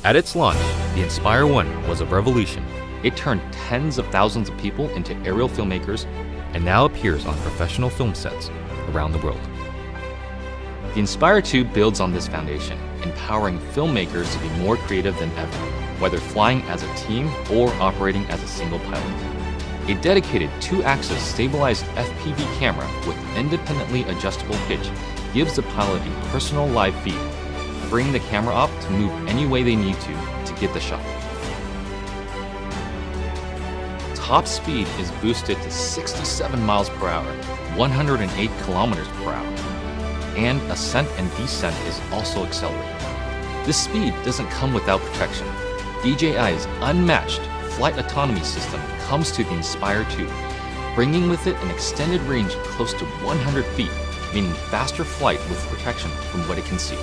At its launch, the Inspire 1 was a revolution. It turned tens of thousands of people into aerial filmmakers and now appears on professional film sets around the world. The Inspire 2 builds on this foundation, empowering filmmakers to be more creative than ever, whether flying as a team or operating as a single pilot. A dedicated 2-axis stabilized FPV camera with independently adjustable pitch gives the pilot a personal live feed, freeing the camera op to move any way they need to get the shot. Top speed is boosted to 67 miles per hour, 108 kilometers per hour, and ascent and descent is also accelerated. This speed doesn't come without protection. DJI's unmatched flight autonomy system comes to the Inspire 2, bringing with it an extended range close to 100 feet, meaning faster flight with protection from what it can see.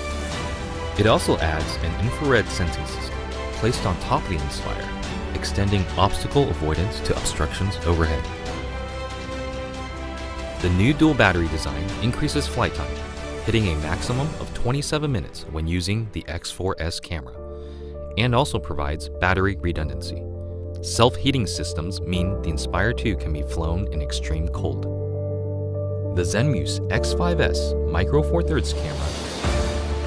It also adds an infrared sensing system placed on top of the Inspire, extending obstacle avoidance to obstructions overhead. The new dual battery design increases flight time, hitting a maximum of 27 minutes when using the X4S camera, and also provides battery redundancy. Self-heating systems mean the Inspire 2 can be flown in extreme cold. The Zenmuse X5S Micro Four Thirds camera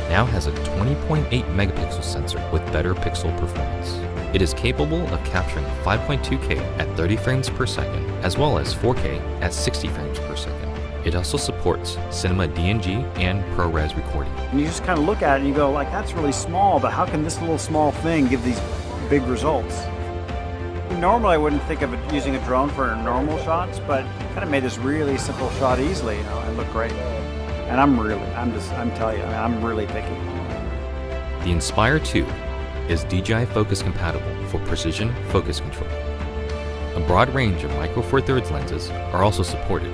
now has a 20.8 megapixel sensor with better pixel performance. It is capable of capturing 5.2K at 30 frames per second, as well as 4K at 60 frames per second. It also supports Cinema DNG and ProRes recording. And you just kind of look at it and you go, like, that's really small, but how can this little small thing give these big results? Normally I wouldn't think of it using a drone for normal shots, but kind of made this really simple shot easily, and looked great. And I'm telling you, I'm really picky. The Inspire 2 is DJI Focus compatible for precision focus control. A broad range of Micro Four Thirds lenses are also supported,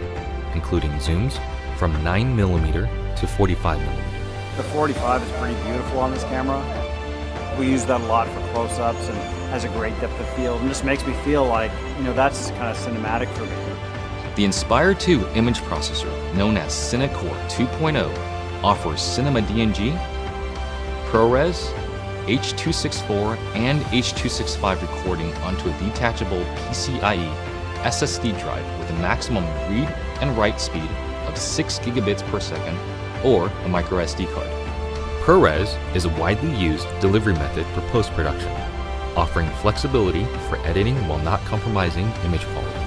including zooms from 9mm to 45mm. The 45 is pretty beautiful on this camera. We use that a lot for close-ups and has a great depth of field, and just makes me feel like, that's kind of cinematic for me. The Inspire 2 image processor, known as CineCore 2.0, offers Cinema DNG, ProRes, H.264, and H.265 recording onto a detachable PCIe SSD drive with a maximum read and write speed of 6 gigabits per second, or a micro SD card. ProRes is a widely used delivery method for post-production, offering flexibility for editing while not compromising image quality.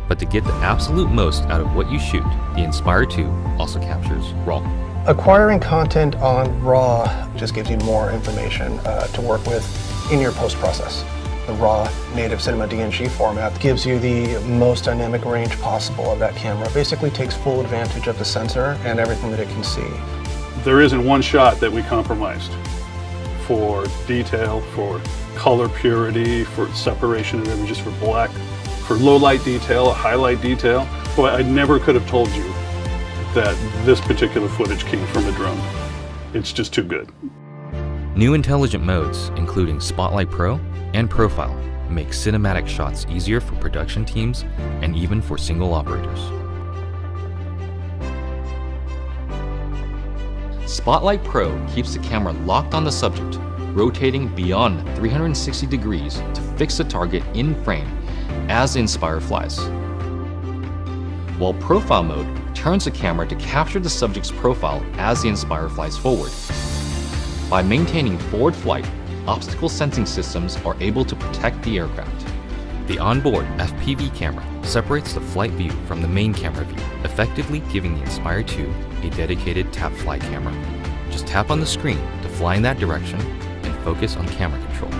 But to get the absolute most out of what you shoot, the Inspire 2 also captures RAW. Acquiring content on RAW just gives you more information to work with in your post-process. The RAW native Cinema DNG format gives you the most dynamic range possible of that camera. Basically takes full advantage of the sensor and everything that it can see. There isn't one shot that we compromised for detail, for color purity, for separation of images, for black, for low light detail, highlight detail. Boy, I never could have told you that this particular footage came from a drone. It's just too good. New intelligent modes, including Spotlight Pro and Profile, make cinematic shots easier for production teams and even for single operators. Spotlight Pro keeps the camera locked on the subject, rotating beyond 360 degrees to fix the target in frame as the Inspire flies. While Profile mode turns the camera to capture the subject's profile as the Inspire flies forward. By maintaining forward flight, obstacle sensing systems are able to protect the aircraft. The onboard FPV camera separates the flight view from the main camera view, effectively giving the Inspire 2 a dedicated tap fly camera. Just tap on the screen to fly in that direction and focus on camera control.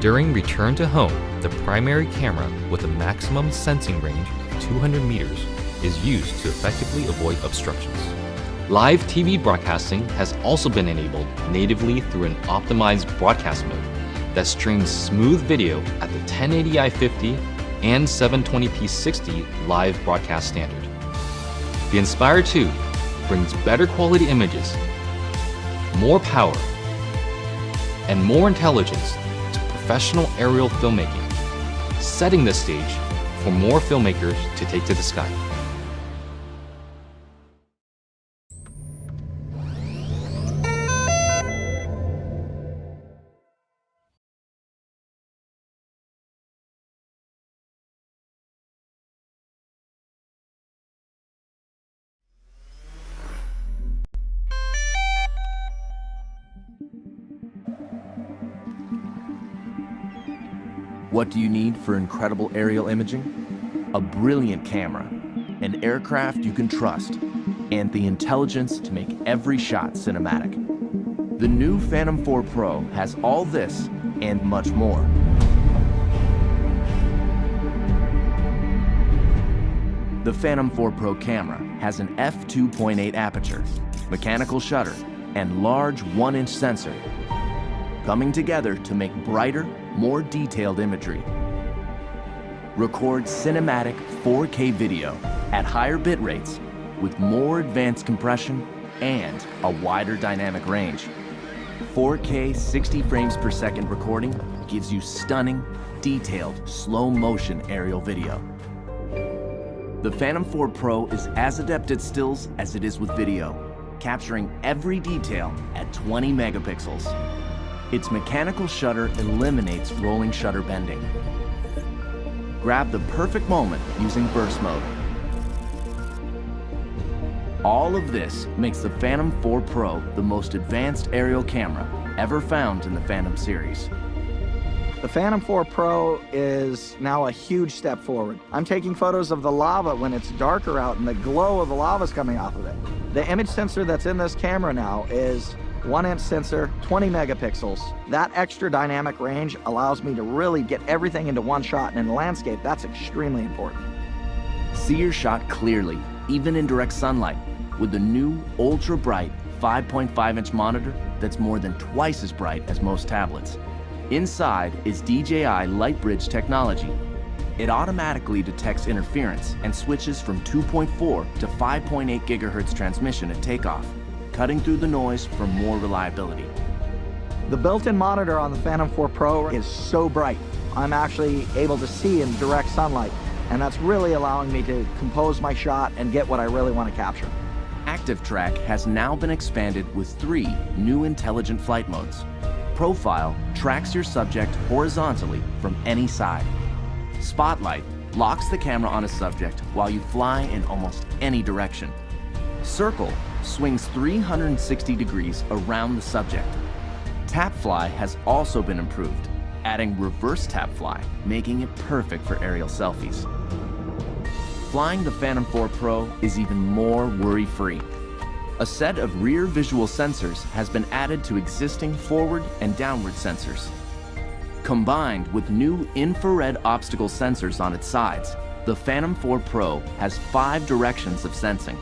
During return to home, the primary camera with a maximum sensing range of 200 meters is used to effectively avoid obstructions. Live TV broadcasting has also been enabled natively through an optimized broadcast mode that streams smooth video at the 1080i50 and 720p60 live broadcast standard. The Inspire 2 brings better quality images, more power, and more intelligence to professional aerial filmmaking, setting the stage for more filmmakers to take to the sky. What do you need for incredible aerial imaging? A brilliant camera, an aircraft you can trust, and the intelligence to make every shot cinematic. The new Phantom 4 Pro has all this and much more. The Phantom 4 Pro camera has an f2.8 aperture, mechanical shutter, and large 1-inch sensor, coming together to make brighter, more detailed imagery. Record cinematic 4K video at higher bit rates with more advanced compression and a wider dynamic range. 4K 60 frames per second recording gives you stunning, detailed, slow motion aerial video. The Phantom 4 Pro is as adept at stills as it is with video, capturing every detail at 20 megapixels. Its mechanical shutter eliminates rolling shutter bending. Grab the perfect moment using burst mode. All of this makes the Phantom 4 Pro the most advanced aerial camera ever found in the Phantom series. The Phantom 4 Pro is now a huge step forward. I'm taking photos of the lava when it's darker out and the glow of the lava is coming off of it. The image sensor that's in this camera now is 1-inch sensor, 20 megapixels. That extra dynamic range allows me to really get everything into one shot, and in the landscape, that's extremely important. See your shot clearly, even in direct sunlight, with the new ultra-bright 5.5-inch monitor that's more than twice as bright as most tablets. Inside is DJI LightBridge technology. It automatically detects interference and switches from 2.4 to 5.8 gigahertz transmission at takeoff, cutting through the noise for more reliability. The built-in monitor on the Phantom 4 Pro is so bright. I'm actually able to see in direct sunlight, and that's really allowing me to compose my shot and get what I really want to capture. ActiveTrack has now been expanded with 3 new intelligent flight modes. Profile tracks your subject horizontally from any side. Spotlight locks the camera on a subject while you fly in almost any direction. Circle swings 360 degrees around the subject. TapFly has also been improved, adding reverse TapFly, making it perfect for aerial selfies. Flying the Phantom 4 Pro is even more worry-free. A set of rear visual sensors has been added to existing forward and downward sensors. Combined with new infrared obstacle sensors on its sides, the Phantom 4 Pro has 5 directions of sensing.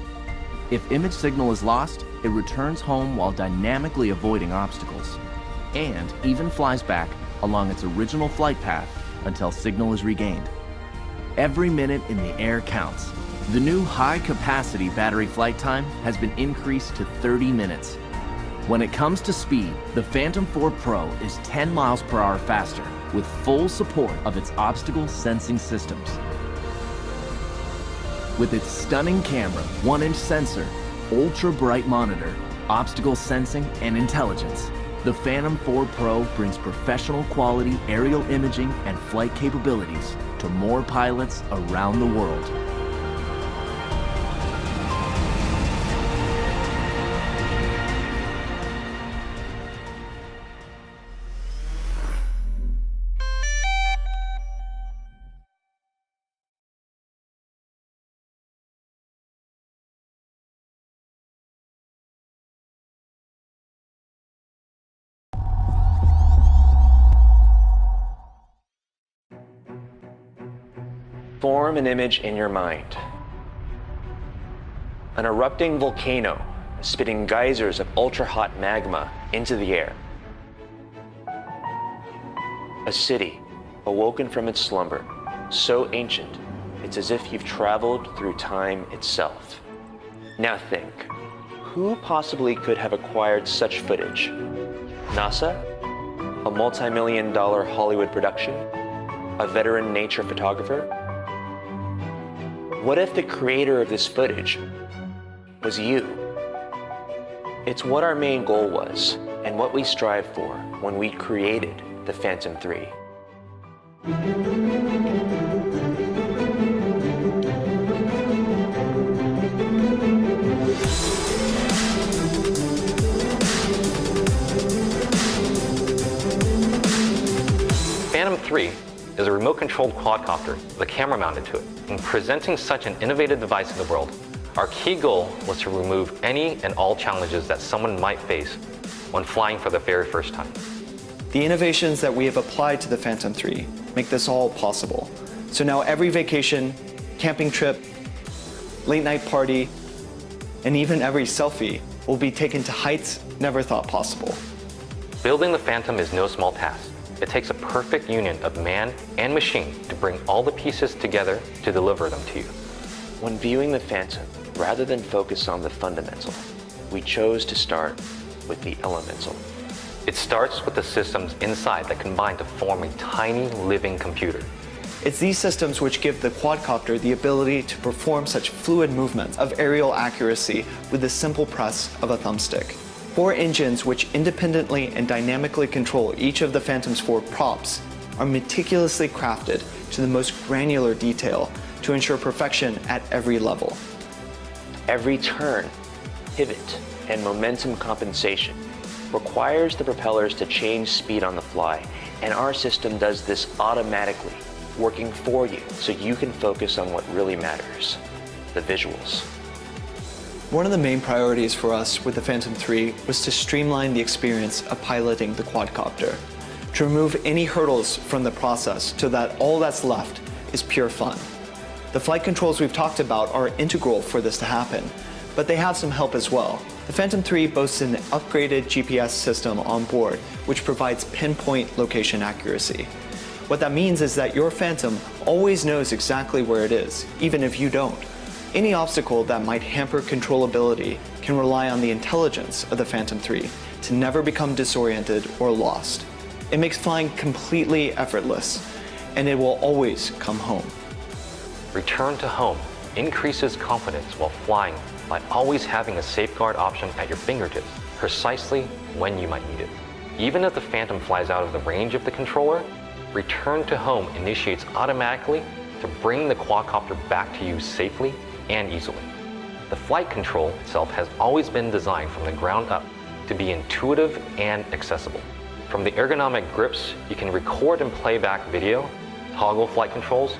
If image signal is lost, it returns home while dynamically avoiding obstacles, and even flies back along its original flight path until signal is regained. Every minute in the air counts. The new high-capacity battery flight time has been increased to 30 minutes. When it comes to speed, the Phantom 4 Pro is 10 miles per hour faster with full support of its obstacle sensing systems. With its stunning camera, 1-inch sensor, ultra-bright monitor, obstacle sensing, and intelligence, the Phantom 4 Pro brings professional quality aerial imaging and flight capabilities to more pilots around the world. Form an image in your mind. An erupting volcano spitting geysers of ultra-hot magma into the air. A city awoken from its slumber, so ancient it's as if you've traveled through time itself. Now think, who possibly could have acquired such footage? NASA? A multi-million-dollar Hollywood production? A veteran nature photographer? What if the creator of this footage was you? It's what our main goal was, and what we strive for when we created the Phantom 3. Phantom 3 is a remote-controlled quadcopter with a camera mounted to it. In presenting such an innovative device in the world, our key goal was to remove any and all challenges that someone might face when flying for the very first time. The innovations that we have applied to the Phantom 3 make this all possible. So now every vacation, camping trip, late night party, and even every selfie will be taken to heights never thought possible. Building the Phantom is no small task. It takes a perfect union of man and machine to bring all the pieces together to deliver them to you. When viewing the Phantom, rather than focus on the fundamental, we chose to start with the elemental. It starts with the systems inside that combine to form a tiny living computer. It's these systems which give the quadcopter the ability to perform such fluid movements of aerial accuracy with the simple press of a thumbstick. 4 engines which independently and dynamically control each of the Phantom's 4 props are meticulously crafted to the most granular detail to ensure perfection at every level. Every turn, pivot, and momentum compensation requires the propellers to change speed on the fly, and our system does this automatically, working for you so you can focus on what really matters, the visuals. One of the main priorities for us with the Phantom 3 was to streamline the experience of piloting the quadcopter, to remove any hurdles from the process so that all that's left is pure fun. The flight controls we've talked about are integral for this to happen, but they have some help as well. The Phantom 3 boasts an upgraded GPS system on board, which provides pinpoint location accuracy. What that means is that your Phantom always knows exactly where it is, even if you don't. Any obstacle that might hamper controllability can rely on the intelligence of the Phantom 3 to never become disoriented or lost. It makes flying completely effortless, and it will always come home. Return to home increases confidence while flying by always having a safeguard option at your fingertips, precisely when you might need it. Even if the Phantom flies out of the range of the controller, return to home initiates automatically to bring the quadcopter back to you safely and easily. The flight control itself has always been designed from the ground up to be intuitive and accessible. From the ergonomic grips, you can record and play back video, toggle flight controls,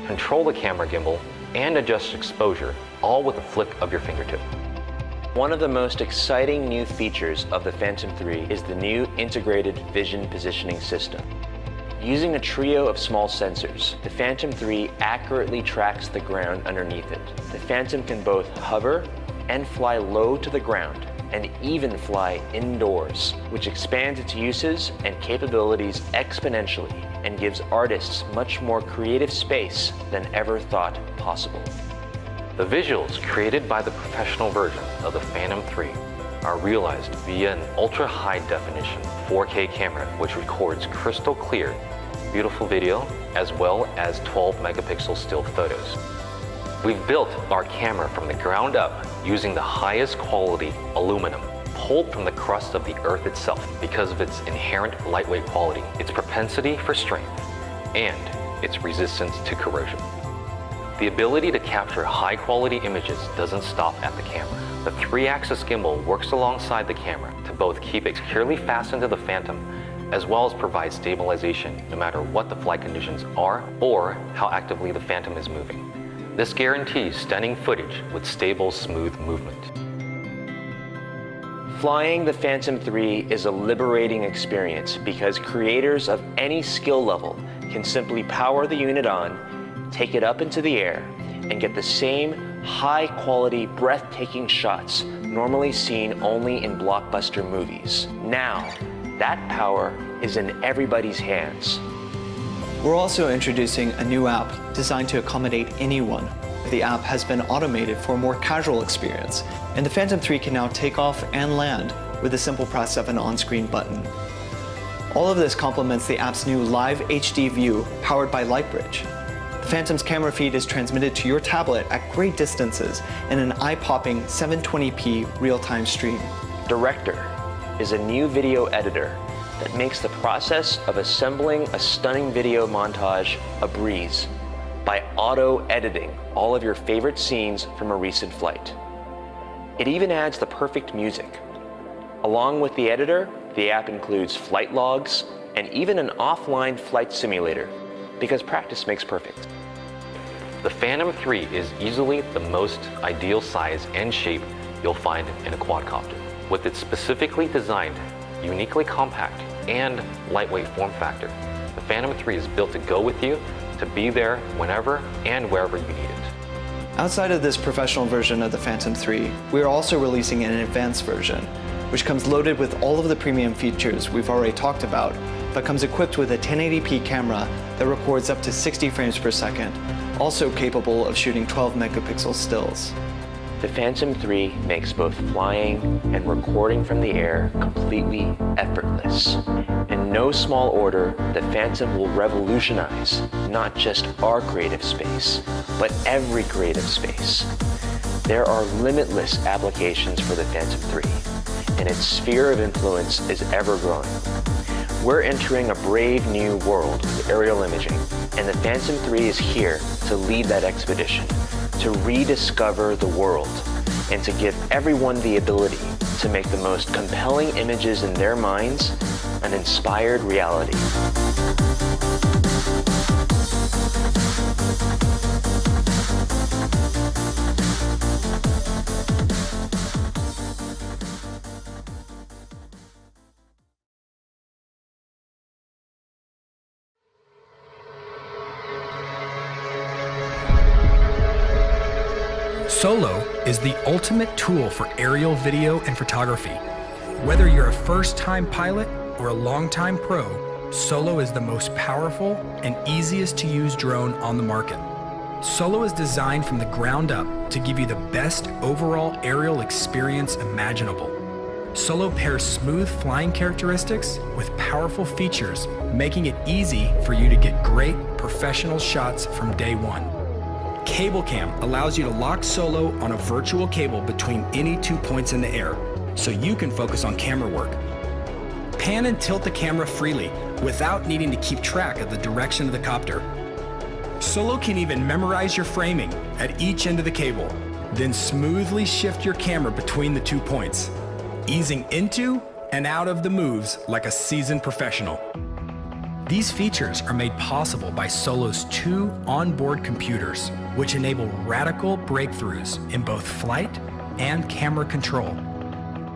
control the camera gimbal, and adjust exposure, all with a flick of your fingertip. One of the most exciting new features of the Phantom 3 is the new integrated vision positioning system. Using a trio of small sensors, the Phantom 3 accurately tracks the ground underneath it. The Phantom can both hover and fly low to the ground, and even fly indoors, which expands its uses and capabilities exponentially and gives artists much more creative space than ever thought possible. The visuals created by the professional version of the Phantom 3 are realized via an ultra-high definition 4K camera which records crystal clear, beautiful video as well as 12 megapixel still photos. We've built our camera from the ground up using the highest quality aluminum pulled from the crust of the Earth itself because of its inherent lightweight quality, its propensity for strength, and its resistance to corrosion. The ability to capture high-quality images doesn't stop at the camera. The 3-axis gimbal works alongside the camera to both keep it securely fastened to the Phantom as well as provide stabilization no matter what the flight conditions are or how actively the Phantom is moving. This guarantees stunning footage with stable, smooth movement. Flying the Phantom 3 is a liberating experience because creators of any skill level can simply power the unit on, take it up into the air, and get the same high-quality, breathtaking shots normally seen only in blockbuster movies. Now, that power is in everybody's hands. We're also introducing a new app designed to accommodate anyone. The app has been automated for a more casual experience, and the Phantom 3 can now take off and land with the simple press of an on-screen button. All of this complements the app's new Live HD view powered by Lightbridge. The Phantom's camera feed is transmitted to your tablet at great distances in an eye-popping 720p real-time stream. Director is a new video editor that makes the process of assembling a stunning video montage a breeze by auto-editing all of your favorite scenes from a recent flight. It even adds the perfect music. Along with the editor, the app includes flight logs and even an offline flight simulator, because practice makes perfect. The Phantom 3 is easily the most ideal size and shape you'll find in a quadcopter. With its specifically designed, uniquely compact, and lightweight form factor, the Phantom 3 is built to go with you, to be there whenever and wherever you need it. Outside of this professional version of the Phantom 3, we are also releasing an advanced version, which comes loaded with all of the premium features we've already talked about, but comes equipped with a 1080p camera that records up to 60 frames per second, also capable of shooting 12 megapixel stills. The Phantom 3 makes both flying and recording from the air completely effortless. In no small order, the Phantom will revolutionize not just our creative space, but every creative space. There are limitless applications for the Phantom 3, and its sphere of influence is ever growing. We're entering a brave new world with aerial imaging, and the Phantom 3 is here to lead that expedition, to rediscover the world, and to give everyone the ability to make the most compelling images in their minds an inspired reality. Solo is the ultimate tool for aerial video and photography. Whether you're a first-time pilot or a long-time pro, Solo is the most powerful and easiest to use drone on the market. Solo is designed from the ground up to give you the best overall aerial experience imaginable. Solo pairs smooth flying characteristics with powerful features, making it easy for you to get great professional shots from day one. Cable Cam allows you to lock Solo on a virtual cable between any 2 points in the air, so you can focus on camera work. Pan and tilt the camera freely without needing to keep track of the direction of the copter. Solo can even memorize your framing at each end of the cable, then smoothly shift your camera between the 2 points, easing into and out of the moves like a seasoned professional. These features are made possible by Solo's 2 onboard computers, which enable radical breakthroughs in both flight and camera control.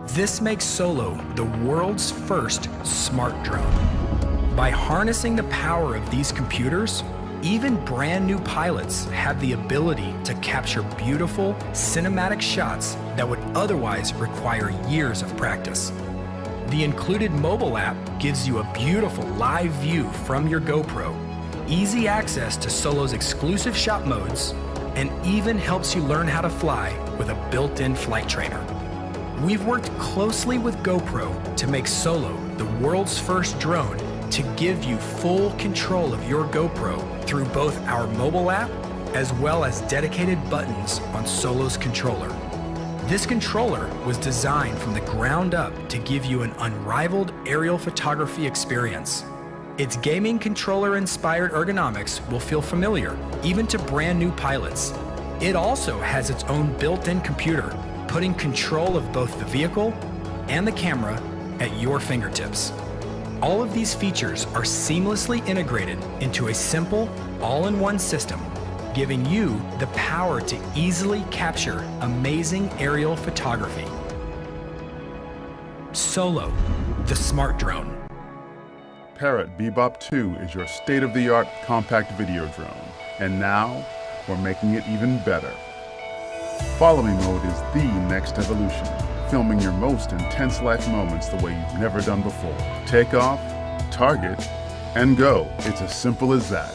This makes Solo the world's first smart drone. By harnessing the power of these computers, even brand new pilots have the ability to capture beautiful cinematic shots that would otherwise require years of practice. The included mobile app gives you a beautiful live view from your GoPro, easy access to Solo's exclusive shot modes, and even helps you learn how to fly with a built-in flight trainer. We've worked closely with GoPro to make Solo the world's first drone to give you full control of your GoPro through both our mobile app as well as dedicated buttons on Solo's controller. This controller was designed from the ground up to give you an unrivaled aerial photography experience. Its gaming controller-inspired ergonomics will feel familiar, even to brand new pilots. It also has its own built-in computer, putting control of both the vehicle and the camera at your fingertips. All of these features are seamlessly integrated into a simple, all-in-one system, giving you the power to easily capture amazing aerial photography. Solo, the smart drone. Parrot Bebop 2 is your state-of-the-art compact video drone, and now we're making it even better. Following mode is the next evolution, filming your most intense life moments the way you've never done before. Take off, target, and go. It's as simple as that.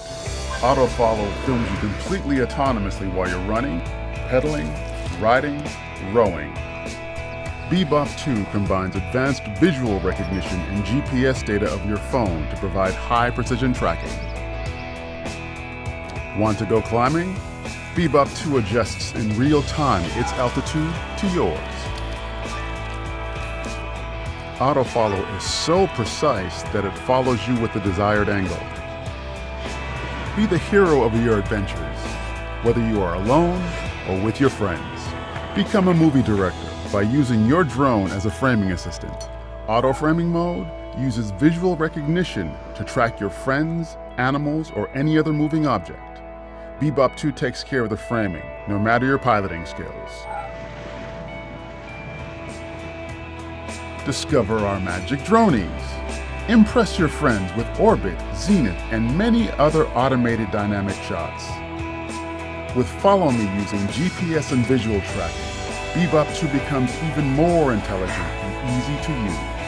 Autofollow films you completely autonomously while you're running, pedaling, riding, rowing. Bebop 2 combines advanced visual recognition and GPS data of your phone to provide high-precision tracking. Want to go climbing? Bebop 2 adjusts in real time its altitude to yours. Autofollow is so precise that it follows you with the desired angle. Be the hero of your adventures, whether you are alone or with your friends. Become a movie director by using your drone as a framing assistant. Auto framing mode uses visual recognition to track your friends animals, or any other moving object, Bebop 2 takes care of the framing, no matter your piloting skills. Discover our magic dronies. Impress your friends with orbit, zenith, and many other automated dynamic shots. With Follow Me using GPS and visual tracking, Bebop 2 becomes even more intelligent and easy to use.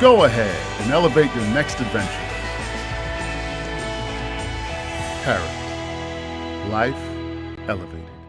Go ahead and elevate your next adventure. Parrot. Life elevated.